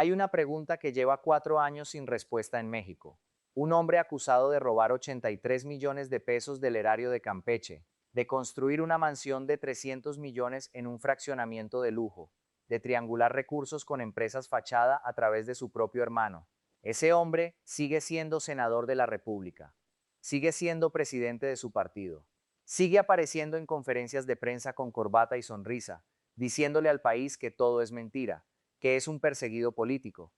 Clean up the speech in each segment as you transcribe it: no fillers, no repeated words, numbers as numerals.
Hay una pregunta que lleva 4 años sin respuesta en México. Un hombre acusado de robar 83 millones de pesos del erario de Campeche, de construir una mansión de 300 millones en un fraccionamiento de lujo, de triangular recursos con empresas fachada a través de su propio hermano. Ese hombre sigue siendo senador de la República, sigue siendo presidente de su partido, sigue apareciendo en conferencias de prensa con corbata y sonrisa, diciéndole al país que todo es mentira, que es un perseguido político,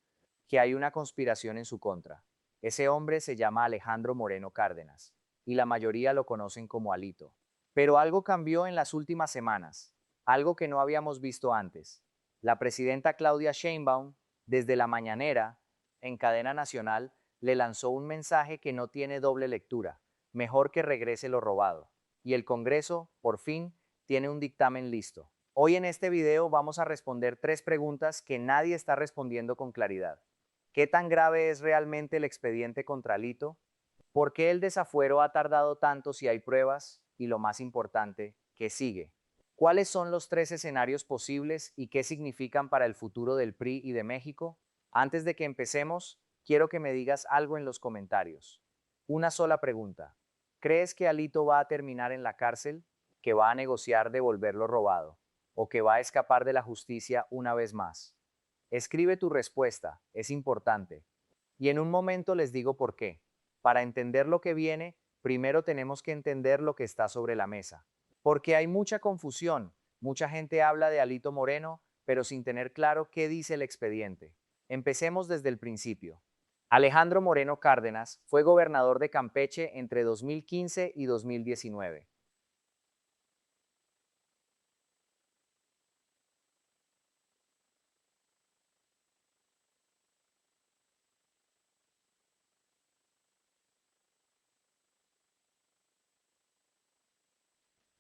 que hay una conspiración en su contra. Ese hombre se llama Alejandro Moreno Cárdenas, y la mayoría lo conocen como Alito. Pero algo cambió en las últimas semanas, algo que no habíamos visto antes. La presidenta Claudia Sheinbaum, desde la mañanera, en cadena nacional, le lanzó un mensaje que no tiene doble lectura, mejor que regrese lo robado. Y el Congreso, por fin, tiene un dictamen listo. Hoy en este video vamos a responder 3 preguntas que nadie está respondiendo con claridad. ¿Qué tan grave es realmente el expediente contra Lito? ¿Por qué el desafuero ha tardado tanto si hay pruebas? Y lo más importante, ¿qué sigue? ¿Cuáles son los 3 escenarios posibles y qué significan para el futuro del PRI y de México? Antes de que empecemos, quiero que me digas algo en los comentarios. Una sola pregunta. ¿Crees que Alito va a terminar en la cárcel? ¿Que va a negociar devolver lo robado? ¿O que va a escapar de la justicia una vez más? Escribe tu respuesta, es importante. Y en un momento les digo por qué. Para entender lo que viene, primero tenemos que entender lo que está sobre la mesa. Porque hay mucha confusión. Mucha gente habla de Alito Moreno, pero sin tener claro qué dice el expediente. Empecemos desde el principio. Alejandro Moreno Cárdenas fue gobernador de Campeche entre 2015 y 2019.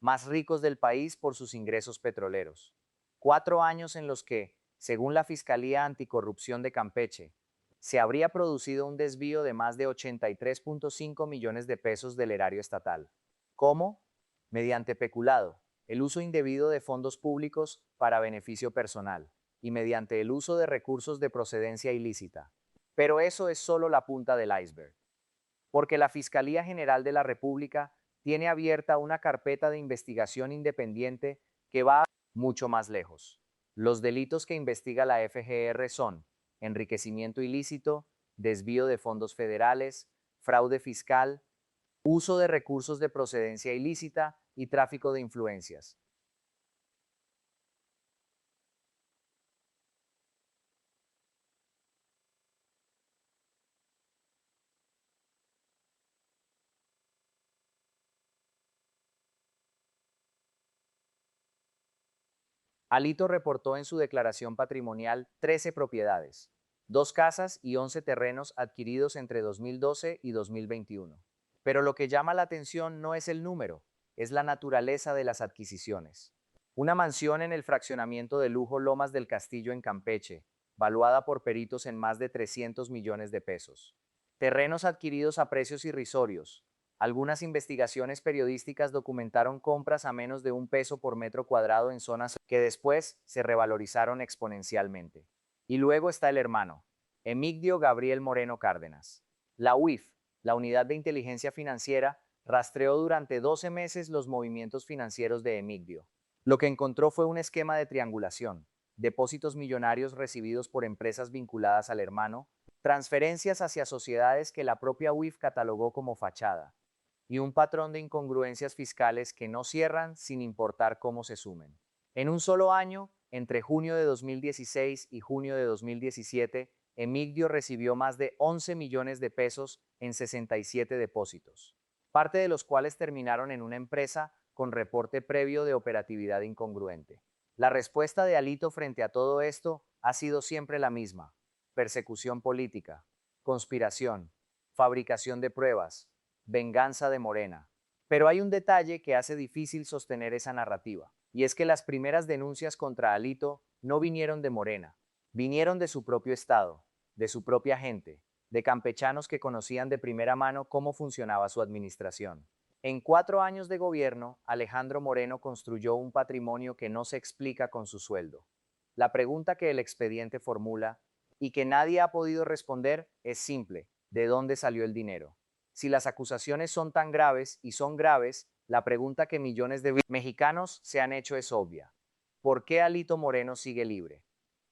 Más ricos del país por sus ingresos petroleros. 4 años en los que, según la Fiscalía Anticorrupción de Campeche, se habría producido un desvío de más de 83.5 millones de pesos del erario estatal. ¿Cómo? Mediante peculado, el uso indebido de fondos públicos para beneficio personal, y mediante el uso de recursos de procedencia ilícita. Pero eso es solo la punta del iceberg, porque la Fiscalía General de la República tiene abierta una carpeta de investigación independiente que va mucho más lejos. Los delitos que investiga la FGR son enriquecimiento ilícito, desvío de fondos federales, fraude fiscal, uso de recursos de procedencia ilícita y tráfico de influencias. Alito reportó en su declaración patrimonial 13 propiedades, 2 casas y 11 terrenos adquiridos entre 2012 y 2021. Pero lo que llama la atención no es el número, es la naturaleza de las adquisiciones. Una mansión en el fraccionamiento de lujo Lomas del Castillo en Campeche, valuada por peritos en más de 300 millones de pesos. Terrenos adquiridos a precios irrisorios. Algunas investigaciones periodísticas documentaron compras a menos de $1 por metro cuadrado en zonas que después se revalorizaron exponencialmente. Y luego está el hermano, Emigdio Gabriel Moreno Cárdenas. La UIF, la Unidad de Inteligencia Financiera, rastreó durante 12 meses los movimientos financieros de Emigdio. Lo que encontró fue un esquema de triangulación, depósitos millonarios recibidos por empresas vinculadas al hermano, transferencias hacia sociedades que la propia UIF catalogó como fachada, y un patrón de incongruencias fiscales que no cierran sin importar cómo se sumen. En un solo año, entre junio de 2016 y junio de 2017, Emigdio recibió más de 11 millones de pesos en 67 depósitos, parte de los cuales terminaron en una empresa con reporte previo de operatividad incongruente. La respuesta de Alito frente a todo esto ha sido siempre la misma: persecución política, conspiración, fabricación de pruebas, venganza de Morena. Pero hay un detalle que hace difícil sostener esa narrativa, y es que las primeras denuncias contra Alito no vinieron de Morena, vinieron de su propio estado, de su propia gente, de campechanos que conocían de primera mano cómo funcionaba su administración. En 4 años de gobierno, Alejandro Moreno construyó un patrimonio que no se explica con su sueldo. La pregunta que el expediente formula: y que nadie ha podido responder es simple: ¿de dónde salió el dinero? Si las acusaciones son tan graves y son graves, la pregunta que millones de mexicanos se han hecho es obvia: ¿por qué Alito Moreno sigue libre?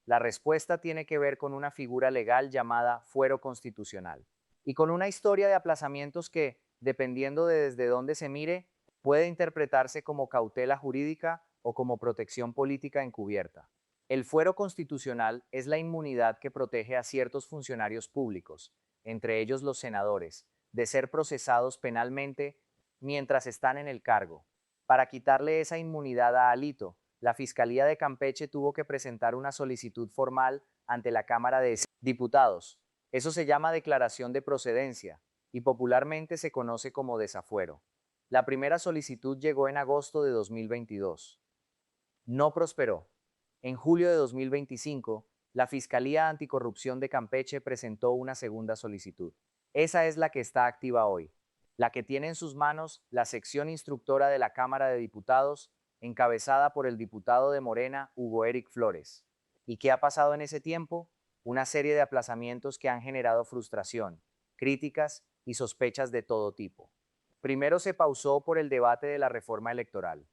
La respuesta tiene que ver con una figura legal llamada fuero constitucional y con una historia de aplazamientos que, dependiendo de desde dónde se mire, puede interpretarse como cautela jurídica o como protección política encubierta. El fuero constitucional es la inmunidad que protege a ciertos funcionarios públicos, entre ellos los senadores, de ser procesados penalmente mientras están en el cargo. Para quitarle esa inmunidad a Alito, la Fiscalía de Campeche tuvo que presentar una solicitud formal ante la Cámara de Diputados. Eso se llama declaración de procedencia y popularmente se conoce como desafuero. La primera solicitud llegó en agosto de 2022. No prosperó. En julio de 2025, la Fiscalía Anticorrupción de Campeche presentó una segunda solicitud. Esa es la que está activa hoy, la que tiene en sus manos la sección instructora de la Cámara de Diputados, encabezada por el diputado de Morena, Hugo Eric Flores. ¿Y qué ha pasado en ese tiempo? Una serie de aplazamientos que han generado frustración, críticas y sospechas de todo tipo. Primero se pausó por el debate de la reforma electoral,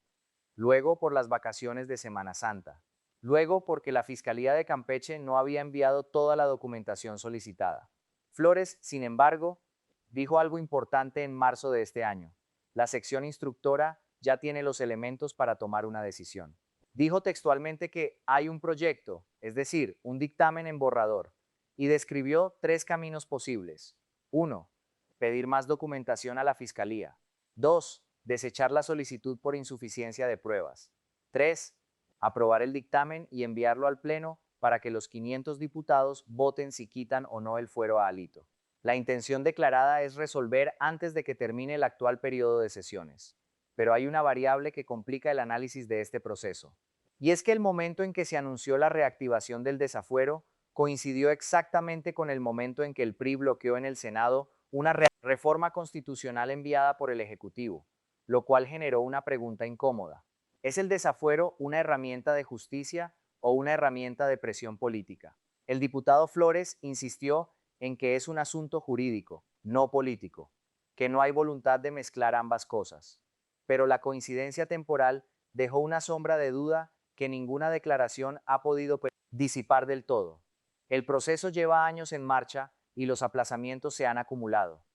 luego por las vacaciones de Semana Santa, luego porque la Fiscalía de Campeche no había enviado toda la documentación solicitada. Flores, sin embargo, dijo algo importante en marzo de este año: la sección instructora ya tiene los elementos para tomar una decisión. Dijo textualmente que hay un proyecto, es decir, un dictamen en borrador, y describió tres caminos posibles. 1. Pedir más documentación a la Fiscalía. 2. Desechar la solicitud por insuficiencia de pruebas. 3. Aprobar el dictamen y enviarlo al Pleno para que los 500 diputados voten si quitan o no el fuero a Alito. La intención declarada es resolver antes de que termine el actual periodo de sesiones. Pero hay una variable que complica el análisis de este proceso. Y es que el momento en que se anunció la reactivación del desafuero coincidió exactamente con el momento en que el PRI bloqueó en el Senado una reforma constitucional enviada por el Ejecutivo, lo cual generó una pregunta incómoda: ¿es el desafuero una herramienta de justicia o una herramienta de presión política? El diputado Flores insistió en que es un asunto jurídico, no político, que no hay voluntad de mezclar ambas cosas. Pero la coincidencia temporal dejó una sombra de duda que ninguna declaración ha podido disipar del todo. El proceso lleva años en marcha y los aplazamientos se han acumulado.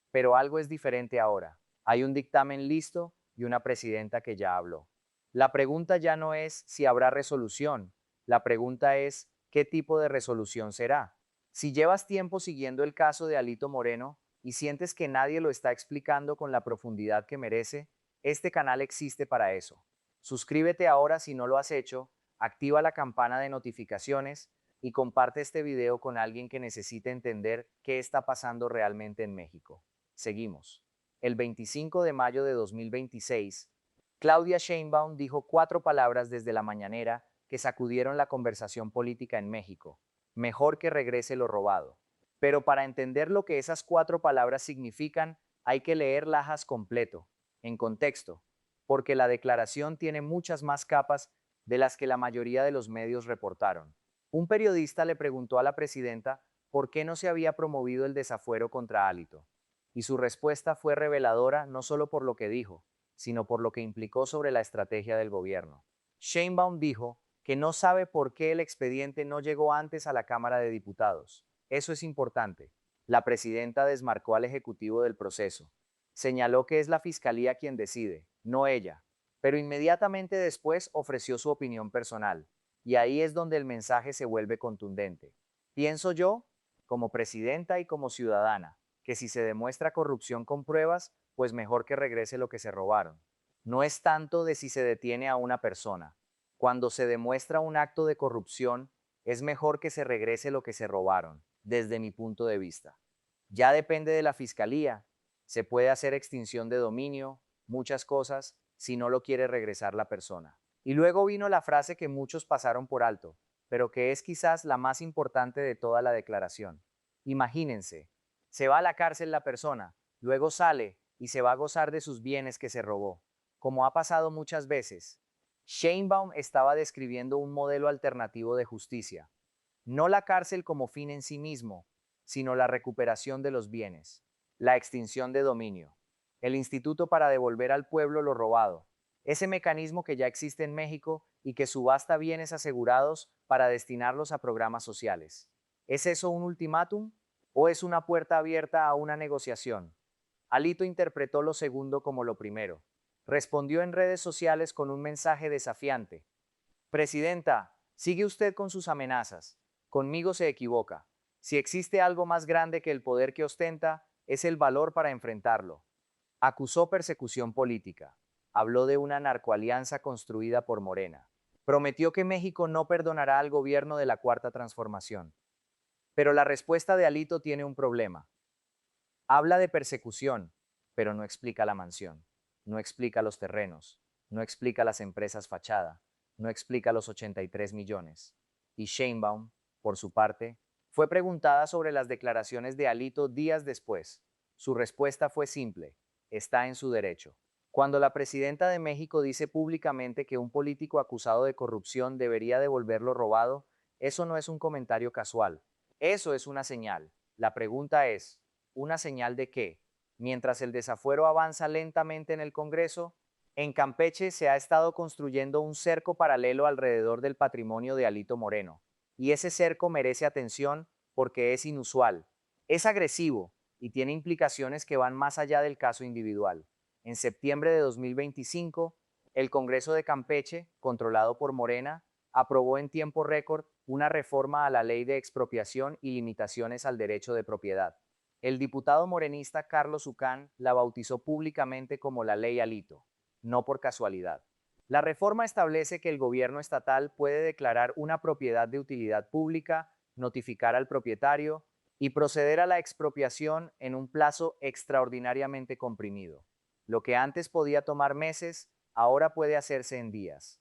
Pero algo es diferente ahora. Hay un dictamen listo y una presidenta que ya habló. La pregunta ya no es si habrá resolución. La pregunta es qué tipo de resolución será. Si llevas tiempo siguiendo el caso de Alito Moreno y sientes que nadie lo está explicando con la profundidad que merece, este canal existe para eso. Suscríbete ahora si no lo has hecho, activa la campana de notificaciones y comparte este video con alguien que necesite entender qué está pasando realmente en México. Seguimos. El 25 de mayo de 2026, Claudia Sheinbaum dijo 4 palabras desde la mañanera que sacudieron la conversación política en México: mejor que regrese lo robado. Pero para entender lo que esas 4 palabras significan, hay que leer Lajas completo, en contexto, porque la declaración tiene muchas más capas de las que la mayoría de los medios reportaron. Un periodista le preguntó a la presidenta por qué no se había promovido el desafuero contra Alito, y su respuesta fue reveladora no solo por lo que dijo, sino por lo que implicó sobre la estrategia del gobierno. Sheinbaum dijo que no sabe por qué el expediente no llegó antes a la Cámara de Diputados. Eso es importante. La presidenta desmarcó al Ejecutivo del proceso. Señaló que es la Fiscalía quien decide, no ella, pero inmediatamente después ofreció su opinión personal. Y ahí es donde el mensaje se vuelve contundente. Pienso yo, como presidenta y como ciudadana, que si se demuestra corrupción con pruebas, pues mejor que regrese lo que se robaron. No es tanto de si se detiene a una persona. Cuando se demuestra un acto de corrupción, es mejor que se regrese lo que se robaron, desde mi punto de vista. Ya depende de la fiscalía. Se puede hacer extinción de dominio, muchas cosas, si no lo quiere regresar la persona. Y luego vino la frase que muchos pasaron por alto, pero que es quizás la más importante de toda la declaración. Imagínense, se va a la cárcel la persona, luego sale y se va a gozar de sus bienes que se robó, como ha pasado muchas veces. Sheinbaum estaba describiendo un modelo alternativo de justicia, No la cárcel como fin en sí mismo, sino la recuperación de los bienes, la extinción de dominio, el instituto para devolver al pueblo lo robado, ese mecanismo que ya existe en México y que subasta bienes asegurados para destinarlos a programas sociales. ¿Es eso un ultimátum o es una puerta abierta a una negociación? Alito interpretó lo segundo como lo primero. Respondió en redes sociales con un mensaje desafiante. Presidenta, sigue usted con sus amenazas. Conmigo se equivoca. Si existe algo más grande que el poder que ostenta, es el valor para enfrentarlo. Acusó persecución política. Habló de una narcoalianza construida por Morena. Prometió que México no perdonará al gobierno de la Cuarta Transformación. Pero la respuesta de Alito tiene un problema. Habla de persecución, pero no explica la mansión, no explica los terrenos, no explica las empresas fachada, no explica los 83 millones. Y Sheinbaum, por su parte, fue preguntada sobre las declaraciones de Alito días después. Su respuesta fue simple: está en su derecho. Cuando la presidenta de México dice públicamente que un político acusado de corrupción debería devolver lo robado, eso no es un comentario casual. Eso es una señal. La pregunta es, ¿una señal de qué? Mientras el desafuero avanza lentamente en el Congreso, en Campeche se ha estado construyendo un cerco paralelo alrededor del patrimonio de Alito Moreno. Y ese cerco merece atención porque es inusual, es agresivo y tiene implicaciones que van más allá del caso individual. En septiembre de 2025, el Congreso de Campeche, controlado por Morena, aprobó en tiempo récord una reforma a la ley de expropiación y limitaciones al derecho de propiedad. El diputado morenista Carlos Ucán la bautizó públicamente como la Ley Alito, no por casualidad. La reforma establece que el gobierno estatal puede declarar una propiedad de utilidad pública, notificar al propietario y proceder a la expropiación en un plazo extraordinariamente comprimido. Lo que antes podía tomar meses, ahora puede hacerse en días.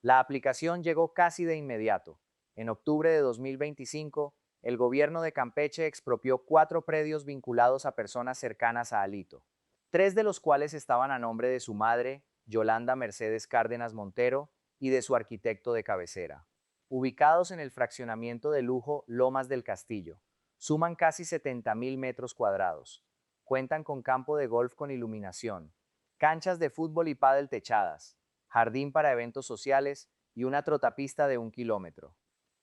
La aplicación llegó casi de inmediato. En octubre de 2025, el gobierno de Campeche expropió 4 predios vinculados a personas cercanas a Alito, 3 de los cuales estaban a nombre de su madre, Yolanda Mercedes Cárdenas Montero, y de su arquitecto de cabecera. Ubicados en el fraccionamiento de lujo Lomas del Castillo, suman casi 70.000 metros cuadrados. Cuentan con campo de golf con iluminación, canchas de fútbol y pádel techadas, jardín para eventos sociales y una trotapista de 1 kilómetro.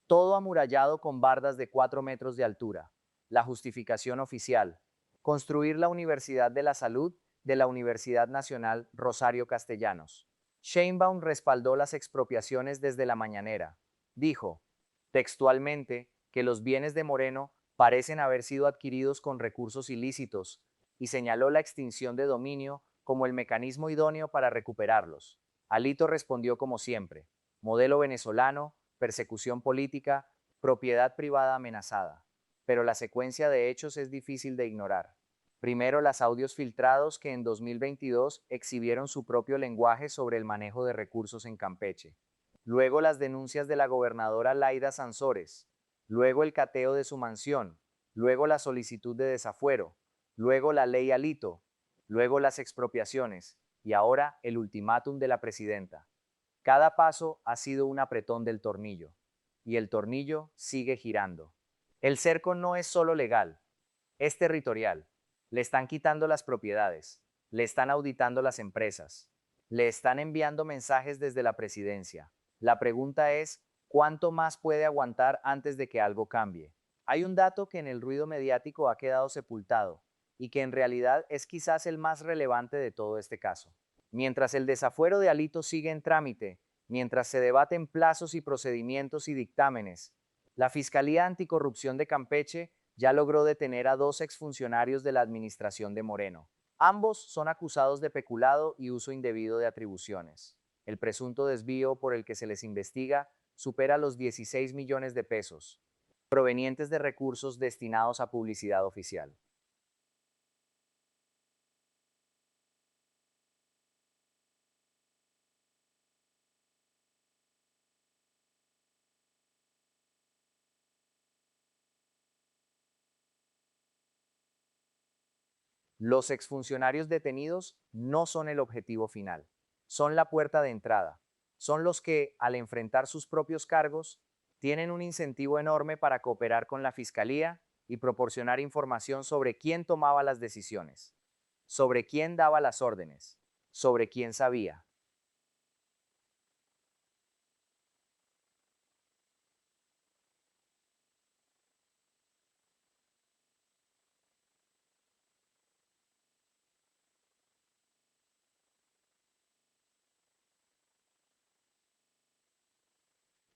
Todo amurallado con bardas de 4 metros de altura. La justificación oficial: construir la Universidad de la Salud de la Universidad Nacional Rosario Castellanos. Sheinbaum respaldó las expropiaciones desde la mañanera. Dijo, textualmente, que los bienes de Moreno parecen haber sido adquiridos con recursos ilícitos y señaló la extinción de dominio como el mecanismo idóneo para recuperarlos. Alito respondió como siempre: modelo venezolano, persecución política, propiedad privada amenazada. Pero la secuencia de hechos es difícil de ignorar. Primero, los audios filtrados que en 2022 exhibieron su propio lenguaje sobre el manejo de recursos en Campeche. Luego, las denuncias de la gobernadora Laida Sansores. Luego, el cateo de su mansión. Luego, la solicitud de desafuero. Luego, la ley Alito. Luego, las expropiaciones. Y ahora, el ultimátum de la presidenta. Cada paso ha sido un apretón del tornillo. Y el tornillo sigue girando. El cerco no es solo legal, es territorial. Le están quitando las propiedades, le están auditando las empresas, le están enviando mensajes desde la presidencia. La pregunta es, ¿cuánto más puede aguantar antes de que algo cambie? Hay un dato que en el ruido mediático ha quedado sepultado y que en realidad es quizás el más relevante de todo este caso. Mientras el desafuero de Alito sigue en trámite, mientras se debaten plazos y procedimientos y dictámenes, la Fiscalía Anticorrupción de Campeche ya logró detener a 2 exfuncionarios de la administración de Moreno. Ambos son acusados de peculado y uso indebido de atribuciones. El presunto desvío por el que se les investiga supera los 16 millones de pesos, provenientes de recursos destinados a publicidad oficial. Los exfuncionarios detenidos no son el objetivo final, son la puerta de entrada, son los que, al enfrentar sus propios cargos, Tienen un incentivo enorme para cooperar con la Fiscalía y proporcionar información sobre quién tomaba las decisiones, sobre quién daba las órdenes, sobre quién sabía.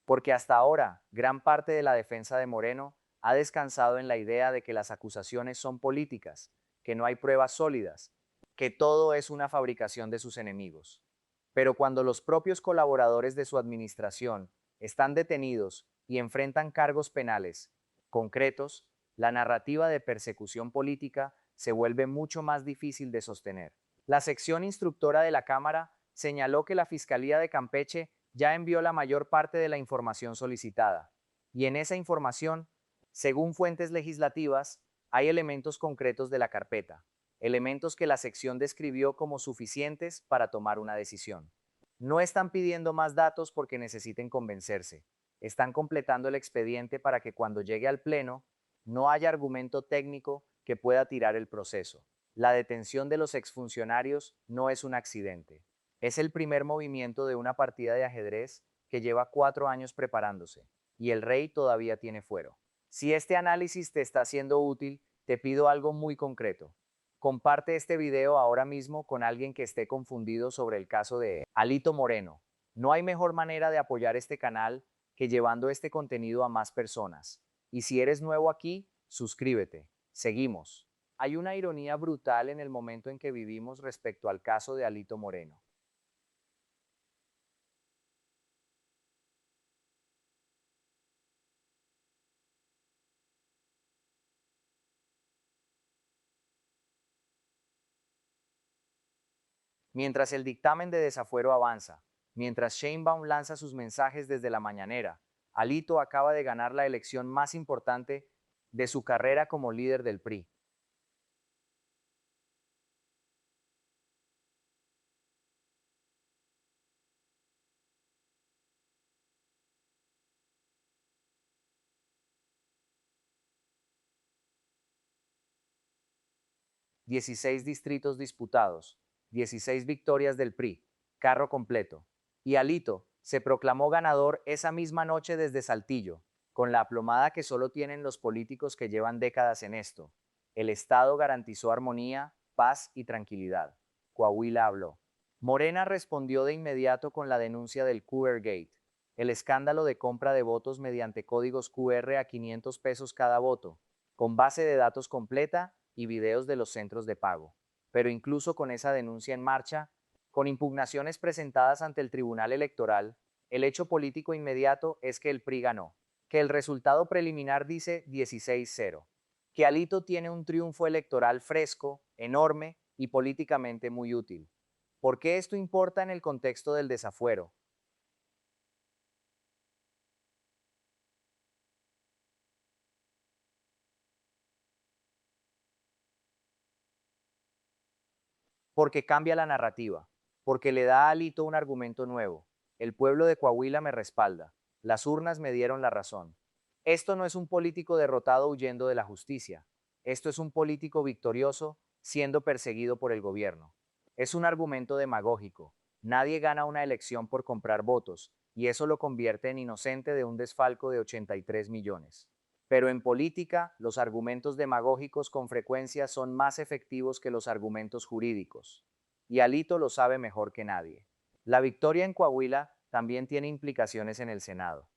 Porque hasta ahora, gran parte de la defensa de Moreno ha descansado en la idea de que las acusaciones son políticas, que no hay pruebas sólidas, que todo es una fabricación de sus enemigos. Pero cuando los propios colaboradores de su administración están detenidos y enfrentan cargos penales concretos, la narrativa de persecución política se vuelve mucho más difícil de sostener. La sección instructora de la Cámara señaló que la Fiscalía de Campeche ya envió la mayor parte de la información solicitada, y en esa información, según fuentes legislativas, hay elementos concretos de la carpeta, elementos que la sección describió como suficientes para tomar una decisión. No están pidiendo más datos porque necesiten convencerse, están completando el expediente para que cuando llegue al Pleno no haya argumento técnico que pueda tirar el proceso. La detención de los exfuncionarios no es un accidente. Es el primer movimiento de una partida de ajedrez que lleva 4 años preparándose, y el rey todavía tiene fuero. Si este análisis te está siendo útil, te pido algo muy concreto. Comparte este video ahora mismo con alguien que esté confundido sobre el caso de Alito Moreno. No hay mejor manera de apoyar este canal que llevando este contenido a más personas. Y si eres nuevo aquí, suscríbete. Seguimos. Hay una ironía brutal en el momento en que vivimos respecto al caso de Alito Moreno. Mientras el dictamen de desafuero avanza, mientras Sheinbaum lanza sus mensajes desde la mañanera, Alito acaba de ganar la elección más importante de su carrera como líder del PRI. 16 distritos disputados, 16 victorias del PRI, carro completo. Y Alito se proclamó ganador esa misma noche desde Saltillo, con la aplomada que solo tienen los políticos que llevan décadas en esto. El Estado garantizó armonía, paz y tranquilidad. Coahuila habló. Morena respondió de inmediato con la denuncia del QR Gate, el escándalo de compra de votos mediante códigos QR a 500 pesos cada voto, con base de datos completa y videos de los centros de pago. Pero incluso con esa denuncia en marcha, con impugnaciones presentadas ante el Tribunal Electoral, el hecho político inmediato es que el PRI ganó, que el resultado preliminar dice 16-0, que Alito tiene un triunfo electoral fresco, enorme y políticamente muy útil. ¿Por qué esto importa en el contexto del desafuero? Porque cambia la narrativa, porque le da a Alito un argumento nuevo. El pueblo de Coahuila me respalda, las urnas me dieron la razón. Esto no es un político derrotado huyendo de la justicia, esto es un político victorioso siendo perseguido por el gobierno. Es un argumento demagógico. Nadie gana una elección por comprar votos, y eso lo convierte en inocente de un desfalco de 83 millones. Pero en política, los argumentos demagógicos con frecuencia son más efectivos que los argumentos jurídicos. Y Alito lo sabe mejor que nadie. La victoria en Coahuila también tiene implicaciones en el Senado.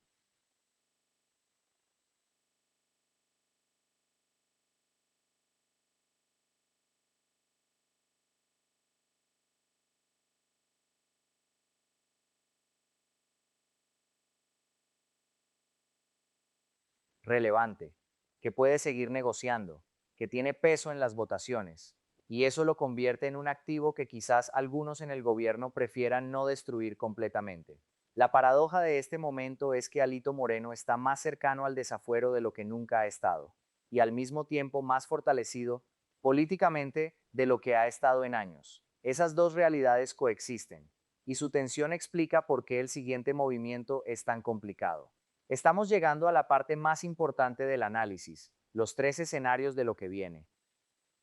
Relevante, que puede seguir negociando, que tiene peso en las votaciones, y eso lo convierte en un activo que quizás algunos en el gobierno prefieran no destruir completamente. La paradoja de este momento es que Alito Moreno está más cercano al desafuero de lo que nunca ha estado, y al mismo tiempo más fortalecido políticamente de lo que ha estado en años. Esas dos realidades coexisten, y su tensión explica por qué el siguiente movimiento es tan complicado. Estamos llegando a la parte más importante del análisis, los tres escenarios de lo que viene.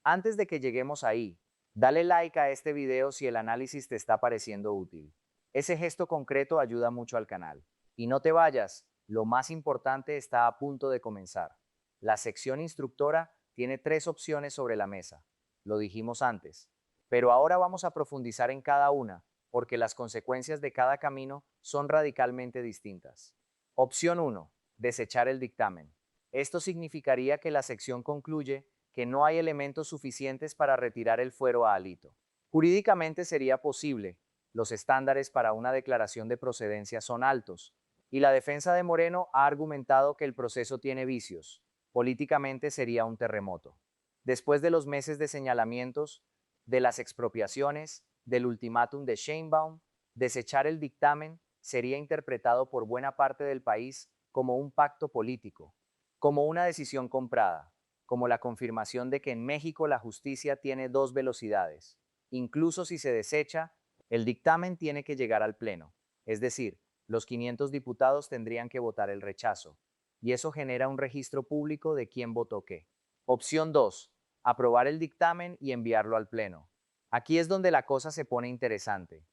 Antes de que lleguemos ahí, dale like a este video si el análisis te está pareciendo útil. Ese gesto concreto ayuda mucho al canal. Y no te vayas, lo más importante está a punto de comenzar. La sección instructora tiene tres opciones sobre la mesa. Lo dijimos antes. Pero ahora vamos a profundizar en cada una, porque las consecuencias de cada camino son radicalmente distintas. Opción 1. Desechar el dictamen. Esto significaría que la sección concluye que no hay elementos suficientes para retirar el fuero a Alito. Jurídicamente sería posible, los estándares para una declaración de procedencia son altos, y la defensa de Moreno ha argumentado que el proceso tiene vicios. Políticamente sería un terremoto. Después de los meses de señalamientos, de las expropiaciones, del ultimátum de Sheinbaum, desechar el dictamen sería interpretado por buena parte del país como un pacto político, como una decisión comprada, como la confirmación de que en México la justicia tiene dos velocidades. Incluso si se desecha, el dictamen tiene que llegar al Pleno, es decir, los 500 diputados tendrían que votar el rechazo, y eso genera un registro público de quién votó qué. Opción 2. Aprobar el dictamen y enviarlo al Pleno. Aquí es donde la cosa se pone interesante,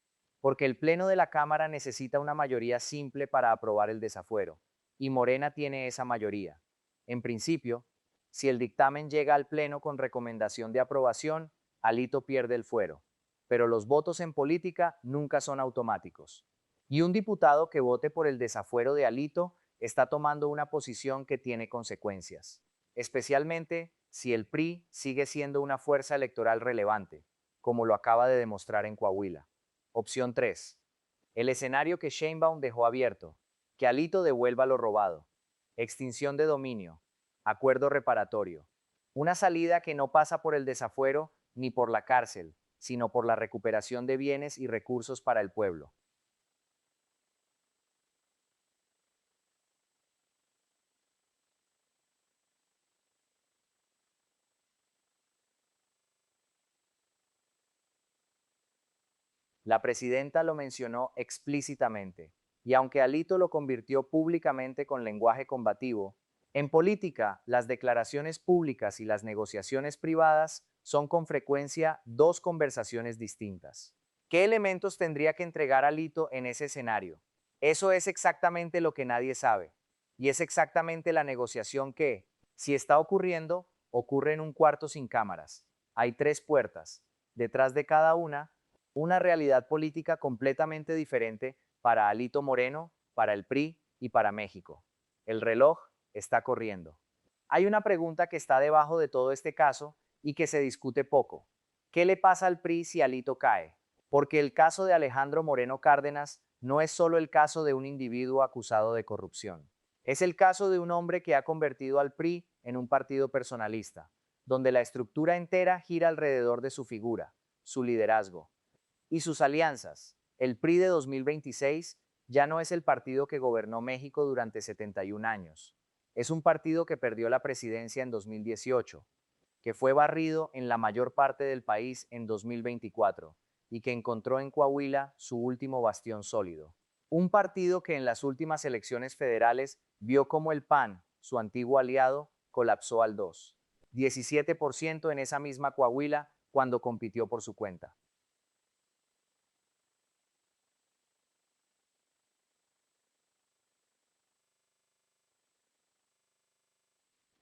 porque el Pleno de la Cámara necesita una mayoría simple para aprobar el desafuero, y Morena tiene esa mayoría. En principio, si el dictamen llega al Pleno con recomendación de aprobación, Alito pierde el fuero, pero los votos en política nunca son automáticos. Y un diputado que vote por el desafuero de Alito está tomando una posición que tiene consecuencias, especialmente si el PRI sigue siendo una fuerza electoral relevante, como lo acaba de demostrar en Coahuila. Opción 3. El escenario que Sheinbaum dejó abierto, que Alito devuelva lo robado. Extinción de dominio, acuerdo reparatorio. Una salida que no pasa por el desafuero ni por la cárcel, sino por la recuperación de bienes y recursos para el pueblo. La presidenta lo mencionó explícitamente, y aunque Alito lo convirtió públicamente con lenguaje combativo, en política las declaraciones públicas y las negociaciones privadas son con frecuencia dos conversaciones distintas. ¿Qué elementos tendría que entregar Alito en ese escenario? Eso es exactamente lo que nadie sabe, y es exactamente la negociación que, si está ocurriendo, ocurre en un cuarto sin cámaras. Hay tres puertas. Detrás de cada una realidad política completamente diferente para Alito Moreno, para el PRI y para México. El reloj está corriendo. Hay una pregunta que está debajo de todo este caso y que se discute poco. ¿Qué le pasa al PRI si Alito cae? Porque el caso de Alejandro Moreno Cárdenas no es solo el caso de un individuo acusado de corrupción. Es el caso de un hombre que ha convertido al PRI en un partido personalista, donde la estructura entera gira alrededor de su figura, su liderazgo, y sus alianzas. El PRI de 2026 ya no es el partido que gobernó México durante 71 años. Es un partido que perdió la presidencia en 2018, que fue barrido en la mayor parte del país en 2024 y que encontró en Coahuila su último bastión sólido. Un partido que en las últimas elecciones federales vio como el PAN, su antiguo aliado, colapsó al 17% en esa misma Coahuila cuando compitió por su cuenta.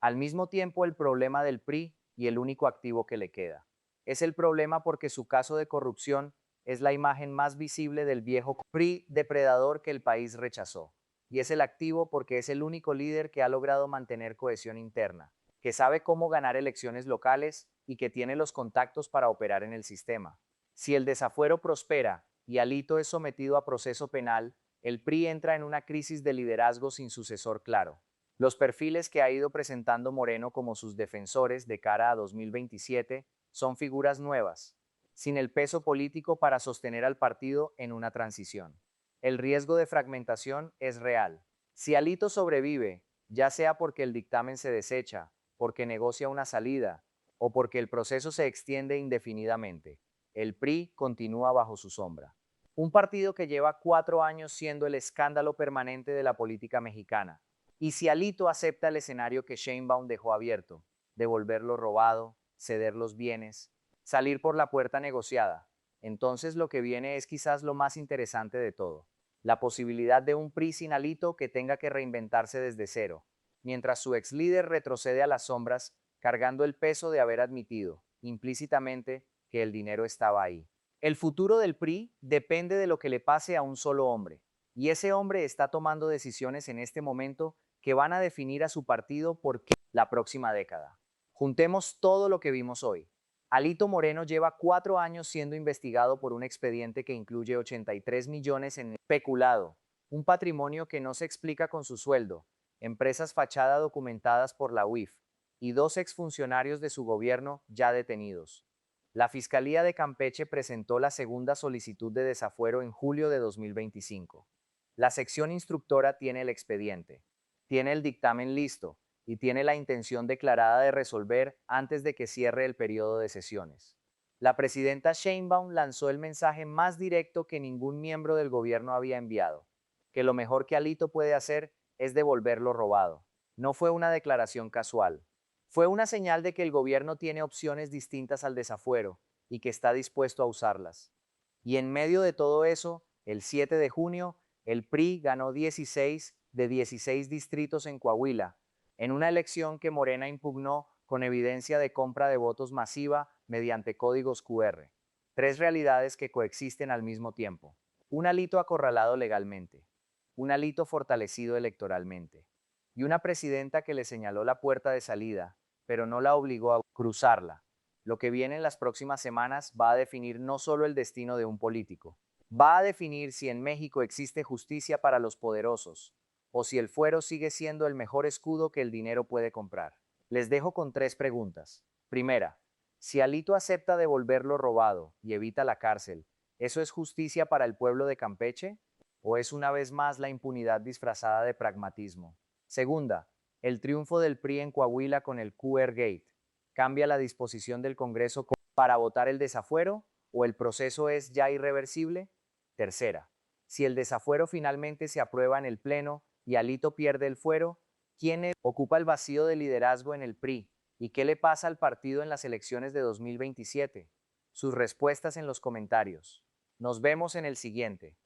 Al mismo tiempo, el problema del PRI y el único activo que le queda. Es el problema porque su caso de corrupción es la imagen más visible del viejo PRI depredador que el país rechazó. Y es el activo porque es el único líder que ha logrado mantener cohesión interna, que sabe cómo ganar elecciones locales y que tiene los contactos para operar en el sistema. Si el desafuero prospera y Alito es sometido a proceso penal, el PRI entra en una crisis de liderazgo sin sucesor claro. Los perfiles que ha ido presentando Moreno como sus defensores de cara a 2027 son figuras nuevas, sin el peso político para sostener al partido en una transición. El riesgo de fragmentación es real. Si Alito sobrevive, ya sea porque el dictamen se desecha, porque negocia una salida o porque el proceso se extiende indefinidamente, el PRI continúa bajo su sombra. Un partido que lleva 4 años siendo el escándalo permanente de la política mexicana. Y si Alito acepta el escenario que Sheinbaum dejó abierto, devolver lo robado, ceder los bienes, salir por la puerta negociada, entonces lo que viene es quizás lo más interesante de todo, la posibilidad de un PRI sin Alito que tenga que reinventarse desde cero, mientras su ex líder retrocede a las sombras, cargando el peso de haber admitido, implícitamente, que el dinero estaba ahí. El futuro del PRI depende de lo que le pase a un solo hombre, y ese hombre está tomando decisiones en este momento que van a definir a su partido por qué la próxima década. Juntemos todo lo que vimos hoy. Alito Moreno lleva 4 años siendo investigado por un expediente que incluye 83 millones en especulado, un patrimonio que no se explica con su sueldo, empresas fachada documentadas por la UIF y 2 exfuncionarios de su gobierno ya detenidos. La Fiscalía de Campeche presentó la segunda solicitud de desafuero en julio de 2025. La sección instructora tiene el expediente, tiene el dictamen listo y tiene la intención declarada de resolver antes de que cierre el periodo de sesiones. La presidenta Sheinbaum lanzó el mensaje más directo que ningún miembro del gobierno había enviado, que lo mejor que Alito puede hacer es devolver lo robado. No fue una declaración casual. Fue una señal de que el gobierno tiene opciones distintas al desafuero y que está dispuesto a usarlas. Y en medio de todo eso, el 7 de junio, el PRI ganó 16 de 16 distritos en Coahuila, en una elección que Morena impugnó con evidencia de compra de votos masiva mediante códigos QR. Tres realidades que coexisten al mismo tiempo. Un Alito acorralado legalmente, un Alito fortalecido electoralmente, y una presidenta que le señaló la puerta de salida, pero no la obligó a cruzarla. Lo que viene en las próximas semanas va a definir no solo el destino de un político, va a definir si en México existe justicia para los poderosos, o si el fuero sigue siendo el mejor escudo que el dinero puede comprar. Les dejo con 3 preguntas. Primera, si Alito acepta devolver lo robado y evita la cárcel, ¿eso es justicia para el pueblo de Campeche? ¿O es una vez más la impunidad disfrazada de pragmatismo? Segunda, el triunfo del PRI en Coahuila con el QR Gate cambia la disposición del Congreso para votar el desafuero o el proceso es ya irreversible. Tercera, si el desafuero finalmente se aprueba en el Pleno y Alito pierde el fuero, ¿quién ocupa el vacío de liderazgo en el PRI? ¿Y qué le pasa al partido en las elecciones de 2027? Sus respuestas en los comentarios. Nos vemos en el siguiente.